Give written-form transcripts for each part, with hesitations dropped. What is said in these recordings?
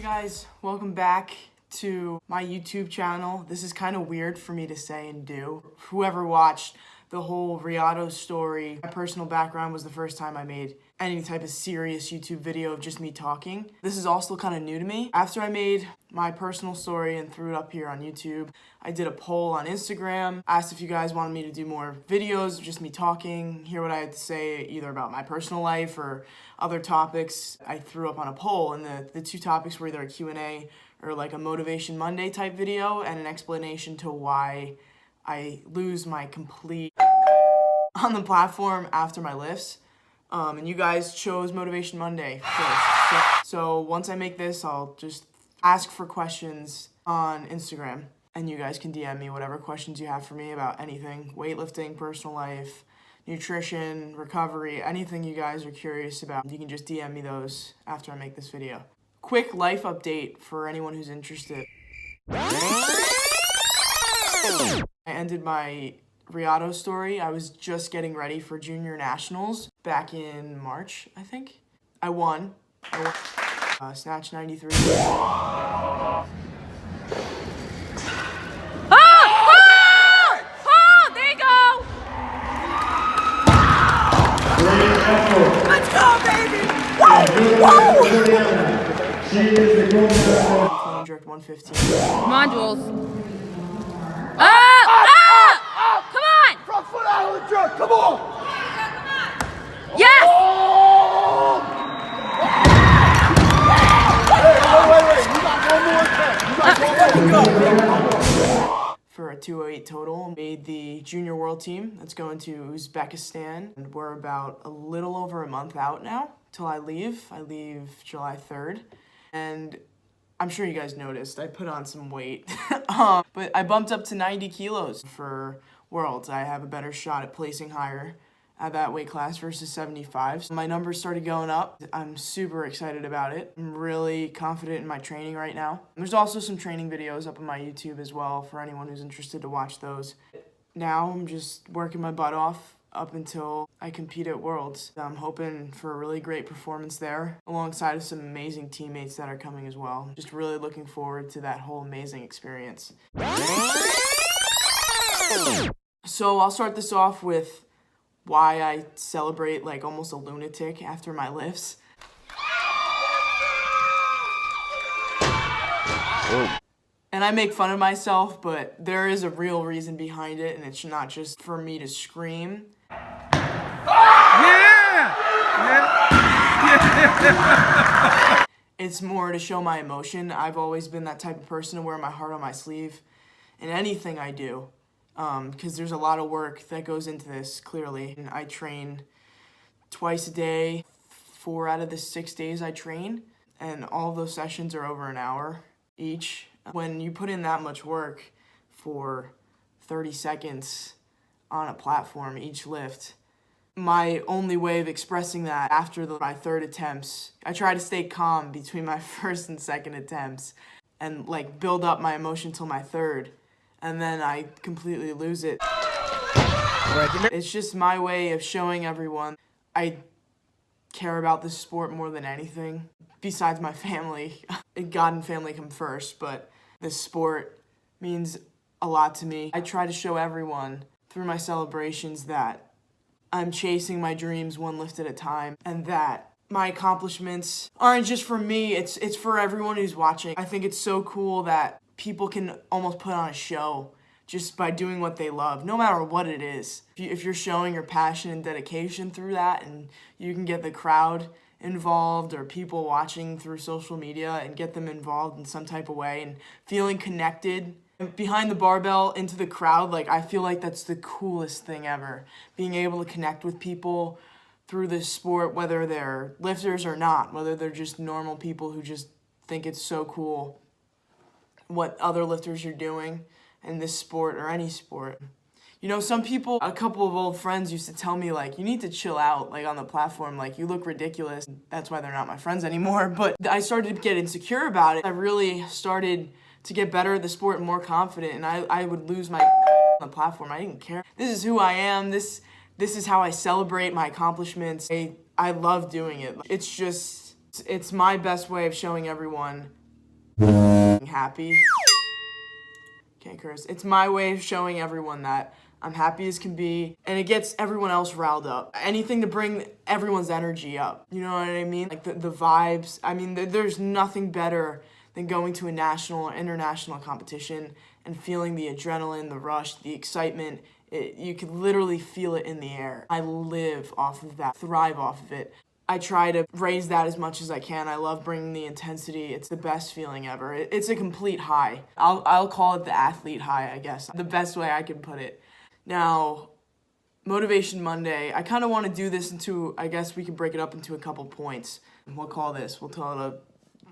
Hey guys, welcome back to my YouTube channel. This is kind of weird for me to say and do. Whoever watched the whole Riotto story, my personal background was the first time I made any type of serious YouTube video of just me talking. This is also kind of new to me. After I made my personal story and threw it up here on YouTube, I did a poll on Instagram, asked if you guys wanted me to do more videos of just me talking, hear what I had to say either about my personal life or other topics. I threw up on a poll, and the two topics were either a Q&A or like a Motivation Monday type video and an explanation to why I lose my complete on the platform after my lifts. And you guys chose Motivation Monday first. So once I make this, I'll just ask for questions on Instagram, and you guys can DM me whatever questions you have for me about anything, weightlifting, personal life, nutrition, recovery, anything you guys are curious about. You can just DM me those after I make this video. Quick life update for anyone who's interested. I ended my Riotto story. I was just getting ready for junior nationals back in March, I think. I won. Snatch 93. Oh! There you go! Let's go, baby! Whoa! She is the gold medal. Clean jerk 115. Come on, Jules. Come on! Front foot out of the jerk, come on! Yes! Oh! Wait, you got one more attempt. You got one more attempt. For a 208 total, made the junior world team. That's going to Uzbekistan. And we're about a little over a month out now till I leave. I leave July 3rd. And I'm sure you guys noticed, I put on some weight. But I bumped up to 90 kilos for Worlds. I have a better shot at placing higher at that weight class versus 75. So my numbers started going up. I'm super excited about it. I'm really confident in my training right now. There's also some training videos up on my YouTube as well for anyone who's interested to watch those. Now I'm just working my butt off up until I compete at Worlds. I'm hoping for a really great performance there, alongside of some amazing teammates that are coming as well. Just really looking forward to that whole amazing experience. So I'll start this off with why I celebrate like almost a lunatic after my lifts. And I make fun of myself, but there is a real reason behind it, and it's not just for me to scream. Yeah! It's more to show my emotion. I've always been that type of person to wear my heart on my sleeve in anything I do, because there's a lot of work that goes into this, clearly. And I train twice a day, 4 out of the 6 days I train, and all those sessions are over an hour each. When you put in that much work for 30 seconds on a platform each lift, my only way of expressing that after my third attempts, I try to stay calm between my first and second attempts and like build up my emotion till my third, and then I completely lose it. It's just my way of showing everyone I care about this sport more than anything, besides my family. God and family come first, but this sport means a lot to me. I try to show everyone through my celebrations that I'm chasing my dreams one lift at a time, and that my accomplishments aren't just for me, it's for everyone who's watching. I think it's so cool that people can almost put on a show just by doing what they love, no matter what it is. If you're showing your passion and dedication through that, and you can get the crowd involved or people watching through social media and get them involved in some type of way and feeling connected behind the barbell into the crowd, like I feel like that's the coolest thing ever. Being able to connect with people through this sport, whether they're lifters or not, whether they're just normal people who just think it's so cool what other lifters are doing in this sport or any sport. You know, some people, a couple of old friends used to tell me, like, you need to chill out, like, on the platform, like, you look ridiculous. That's why they're not my friends anymore. But I started to get insecure about it. I really started to get better at the sport and more confident, and I would lose my on the platform. I didn't care. This is who I am. This is how I celebrate my accomplishments. I love doing it. It's my best way of showing everyone happy. Can't curse. It's my way of showing everyone that I'm happy as can be, and it gets everyone else riled up. Anything to bring everyone's energy up. You know what I mean? Like the vibes. I mean, there's nothing better than going to a national or international competition and feeling the adrenaline, the rush, the excitement. You could literally feel it in the air. I live off of that, thrive off of it. I try to raise that as much as I can. I love bringing the intensity. It's the best feeling ever. It's a complete high. I'll call it the athlete high, I guess. The best way I can put it. Now, Motivation Monday, I kind of want to do this into, I guess we could break it up into a couple points. We'll call it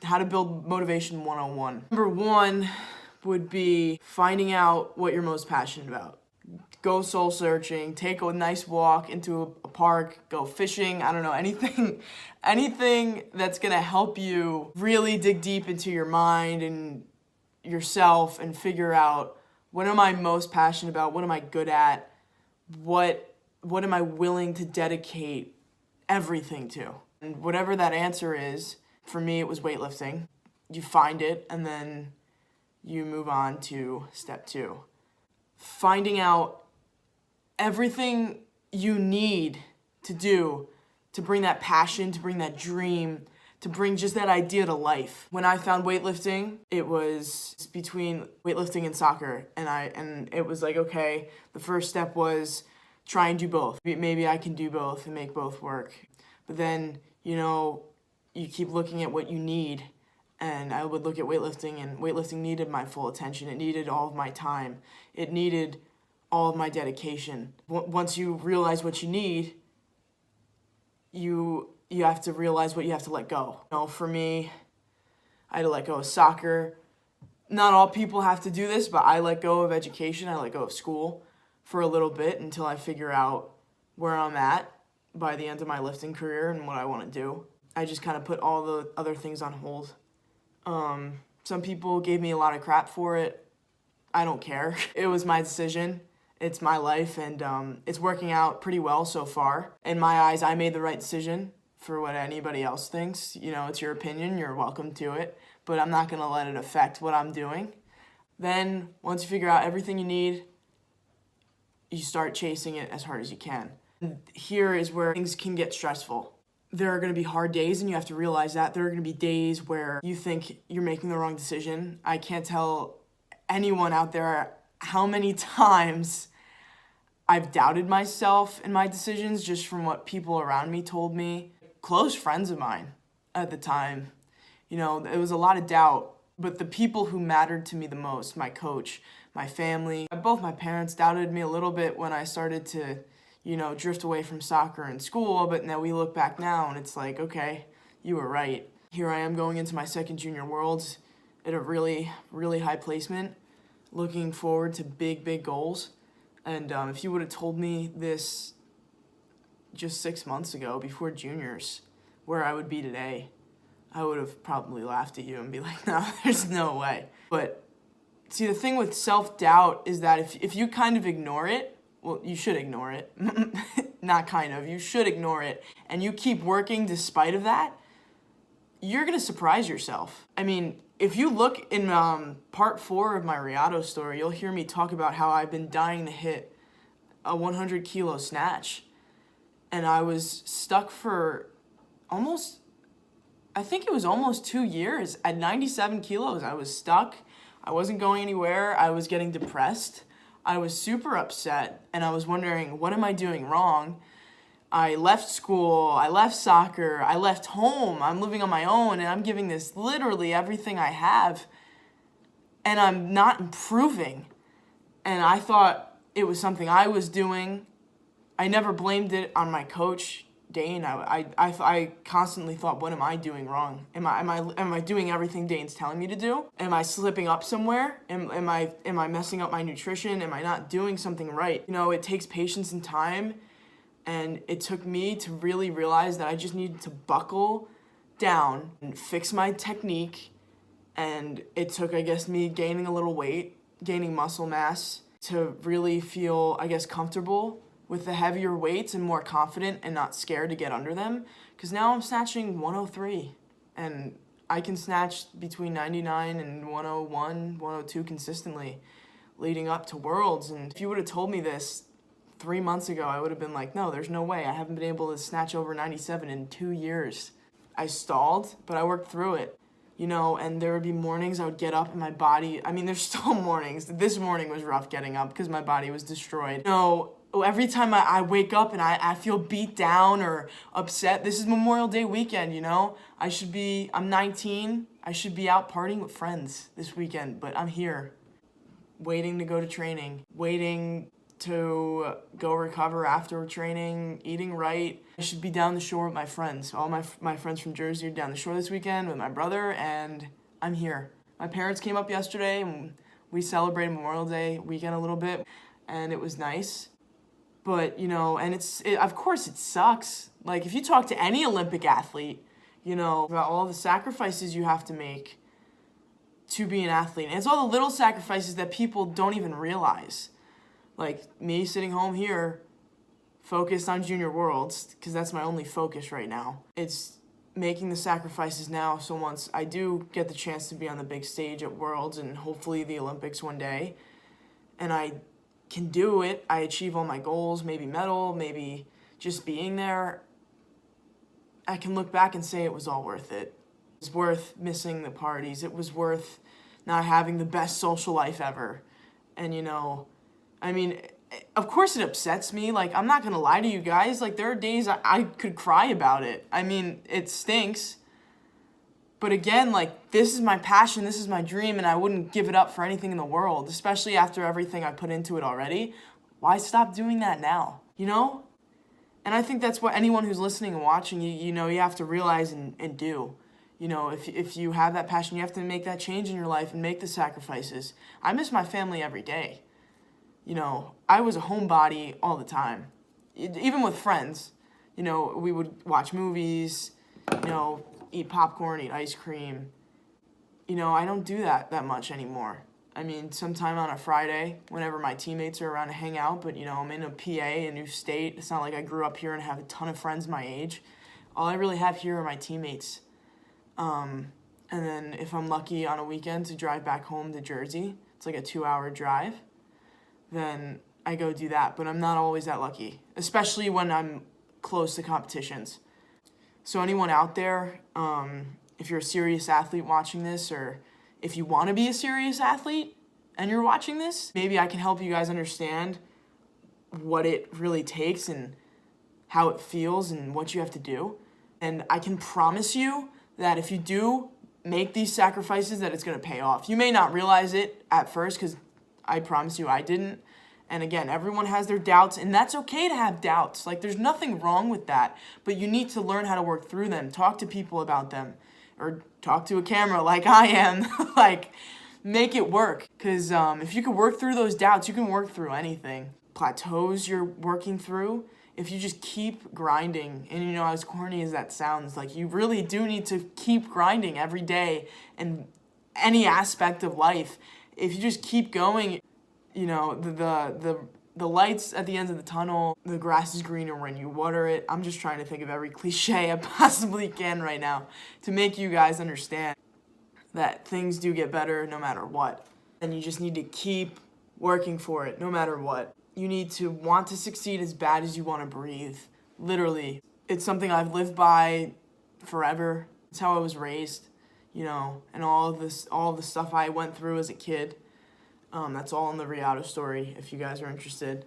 how to build motivation 101. Number one would be finding out what you're most passionate about. Go soul searching, take a nice walk into a park, go fishing, I don't know, anything that's gonna help you really dig deep into your mind and yourself and figure out, what am I most passionate about? What am I good at? What am I willing to dedicate everything to? And whatever that answer is, for me it was weightlifting. You find it and then you move on to step 2. Finding out everything you need to do to bring that passion, to bring that dream, to bring just that idea to life. When I found weightlifting, it was between weightlifting and soccer, and it was like, okay, the first step was try and do both. Maybe I can do both and make both work. But then, you keep looking at what you need, and I would look at weightlifting, and weightlifting needed my full attention. It needed all of my time. It needed all of my dedication. Once you realize what you need, you have to realize what you have to let go. For me, I had to let go of soccer. Not all people have to do this, but I let go of education. I let go of school for a little bit until I figure out where I'm at by the end of my lifting career and what I want to do. I just kind of put all the other things on hold. Some people gave me a lot of crap for it. I don't care. It was my decision. It's my life, and it's working out pretty well so far. In my eyes, I made the right decision. For what anybody else thinks, it's your opinion, you're welcome to it, but I'm not gonna let it affect what I'm doing. Then, once you figure out everything you need, you start chasing it as hard as you can. Here is where things can get stressful. There are gonna be hard days, and you have to realize that. There are gonna be days where you think you're making the wrong decision. I can't tell anyone out there how many times I've doubted myself and my decisions just from what people around me told me. Close friends of mine at the time, it was a lot of doubt, but the people who mattered to me the most, my coach, my family, both my parents doubted me a little bit when I started to, drift away from soccer and school, but now we look back now and it's like, okay, you were right. Here I am going into my second junior worlds at a really, really high placement, looking forward to big, big goals. And if you would have told me this just 6 months ago, before juniors, where I would be today, I would have probably laughed at you and be like, no, there's no way. But see, the thing with self-doubt is that if you kind of ignore it, well, you should ignore it. Not kind of, you should ignore it. And you keep working despite of that, you're going to surprise yourself. I mean, if you look in part 4 of my Riotto story, you'll hear me talk about how I've been dying to hit a 100 kilo snatch. And I was stuck for almost 2 years. At 97 kilos, I was stuck. I wasn't going anywhere. I was getting depressed. I was super upset, and I was wondering, what am I doing wrong? I left school, I left soccer, I left home. I'm living on my own, and I'm giving this literally everything I have, and I'm not improving. And I thought it was something I was doing. I never blamed it on my coach, Dane. I constantly thought, what am I doing wrong? Am I doing everything Dane's telling me to do? Am I slipping up somewhere? Am I messing up my nutrition? Am I not doing something right? It takes patience and time, and it took me to really realize that I just needed to buckle down and fix my technique. And it took, I guess, me gaining a little weight, gaining muscle mass to really feel, I guess, comfortable with the heavier weights and more confident and not scared to get under them. Because now I'm snatching 103, and I can snatch between 99 and 101, 102 consistently leading up to Worlds. And if you would have told me this 3 months ago, I would have been like, no, there's no way. I haven't been able to snatch over 97 in 2 years. I stalled, but I worked through it, and there would be mornings I would get up and my body, there's still mornings. This morning was rough getting up because my body was destroyed. Every time I wake up and I feel beat down or upset, this is Memorial Day weekend, I'm 19, I should be out partying with friends this weekend, but I'm here, waiting to go to training, waiting to go recover after training, eating right. I should be down the shore with my friends. All my friends from Jersey are down the shore this weekend with my brother, and I'm here. My parents came up yesterday, and we celebrated Memorial Day weekend a little bit, and it was nice. But, and of course it sucks. Like, if you talk to any Olympic athlete, about all the sacrifices you have to make to be an athlete. And it's all the little sacrifices that people don't even realize. Like me sitting home here, focused on Junior Worlds, because that's my only focus right now. It's making the sacrifices now, so once I do get the chance to be on the big stage at Worlds and hopefully the Olympics one day, and I can do it, I achieve all my goals, maybe medal, maybe just being there, I can look back and say it was all worth it. It was worth missing the parties. It was worth not having the best social life ever. And, of course it upsets me. Like, I'm not going to lie to you guys. Like, there are days I could cry about it. It stinks. But again, like, this is my passion, this is my dream, and I wouldn't give it up for anything in the world, especially after everything I put into it already. Why stop doing that now, And I think that's what anyone who's listening and watching, you have to realize and do. If you have that passion, you have to make that change in your life and make the sacrifices. I miss my family every day. I was a homebody all the time. Even with friends, we would watch movies, eat popcorn, eat ice cream. I don't do that much anymore. Sometime on a Friday, whenever my teammates are around to hang out, but, I'm in a PA, a new state. It's not like I grew up here and have a ton of friends my age. All I really have here are my teammates. And then if I'm lucky on a weekend to drive back home to Jersey, it's like a 2-hour drive, then I go do that. But I'm not always that lucky, especially when I'm close to competitions. So anyone out there, if you're a serious athlete watching this, or if you want to be a serious athlete and you're watching this, maybe I can help you guys understand what it really takes and how it feels and what you have to do. And I can promise you that if you do make these sacrifices, that it's going to pay off. You may not realize it at first, because I promise you I didn't. And again, everyone has their doubts, and that's okay to have doubts. Like, there's nothing wrong with that, but you need to learn how to work through them. Talk to people about them, or talk to a camera like I am. Like, make it work, because if you can work through those doubts, you can work through anything. Plateaus you're working through, if you just keep grinding, and as corny as that sounds, like, you really do need to keep grinding every day in any aspect of life. If you just keep going, the lights at the end of the tunnel, the grass is greener when you water it. I'm just trying to think of every cliche I possibly can right now to make you guys understand that things do get better no matter what. And you just need to keep working for it no matter what. You need to want to succeed as bad as you want to breathe. Literally. It's something I've lived by forever. It's how I was raised, and all of the stuff I went through as a kid. That's all in the Riotto story, if you guys are interested.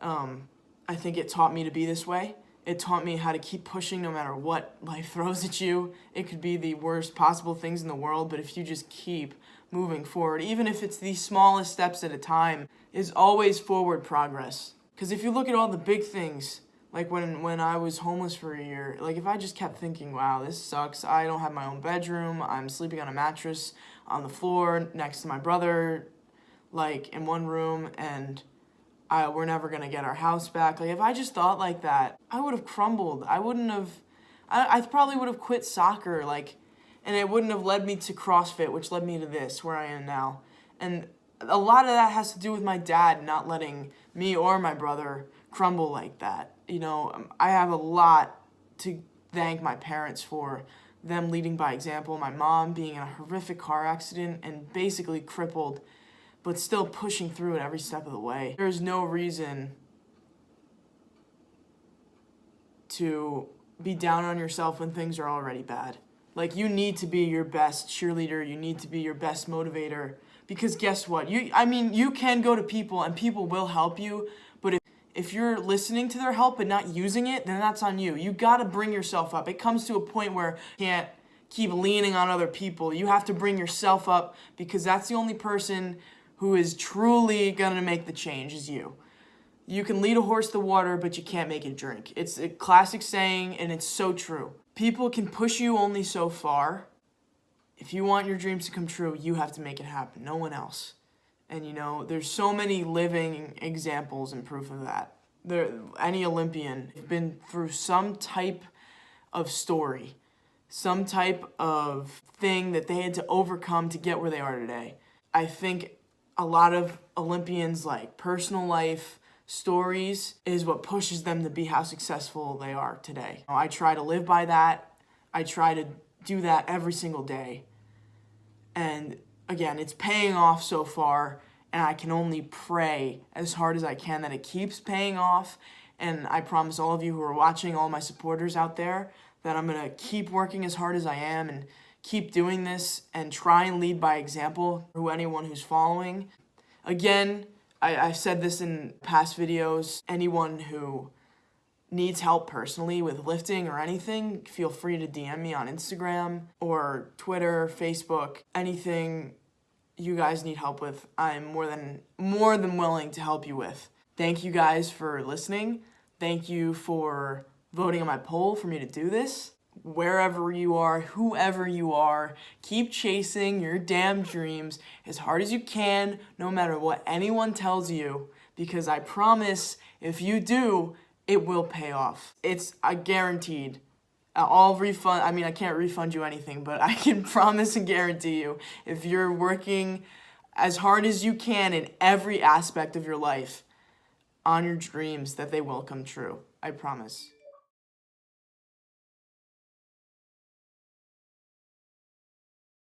I think it taught me to be this way. It taught me how to keep pushing no matter what life throws at you. It could be the worst possible things in the world, but if you just keep moving forward, even if it's the smallest steps at a time, is always forward progress. Because if you look at all the big things, like when I was homeless for a year, like, if I just kept thinking, wow, this sucks, I don't have my own bedroom, I'm sleeping on a mattress on the floor next to my brother, like, in one room, and we're never going to get our house back. Like, if I just thought like that, I would have crumbled. I probably would have quit soccer, and it wouldn't have led me to CrossFit, which led me to this, where I am now. And a lot of that has to do with my dad not letting me or my brother crumble like that. I have a lot to thank my parents for, them leading by example, my mom being in a horrific car accident and basically crippled, but still pushing through it every step of the way. There's no reason to be down on yourself when things are already bad. Like, you need to be your best cheerleader, you need to be your best motivator, because guess what? You can go to people and people will help you, but if you're listening to their help but not using it, then that's on you. You gotta bring yourself up. It comes to a point where you can't keep leaning on other people. You have to bring yourself up, because that's the only person who is truly gonna make the change is you. You can lead a horse to water, but you can't make it drink. It's a classic saying, and it's so true. People can push you only so far. If you want your dreams to come true, you have to make it happen, no one else. And there's so many living examples and proof of that. Any Olympian has been through some type of story, some type of thing that they had to overcome to get where they are today. I think a lot of Olympians' personal life stories is what pushes them to be how successful they are today. I try to live by that. I try to do that every single day. And again, it's paying off so far, and I can only pray as hard as I can that it keeps paying off. And I promise all of you who are watching, all my supporters out there, that I'm going to keep working as hard as I am and keep doing this and try and lead by example to anyone who's following. Again, I've said this in past videos, anyone who needs help personally with lifting or anything, feel free to DM me on Instagram or Twitter, Facebook, anything you guys need help with, I'm more than willing to help you with. Thank you guys for listening. Thank you for voting on my poll for me to do this. Wherever you are, whoever you are, keep chasing your damn dreams as hard as you can, no matter what anyone tells you, because I promise if you do, it will pay off. It's guaranteed. I can't refund you anything, but I can promise and guarantee you, if you're working as hard as you can in every aspect of your life on your dreams, that they will come true. I promise.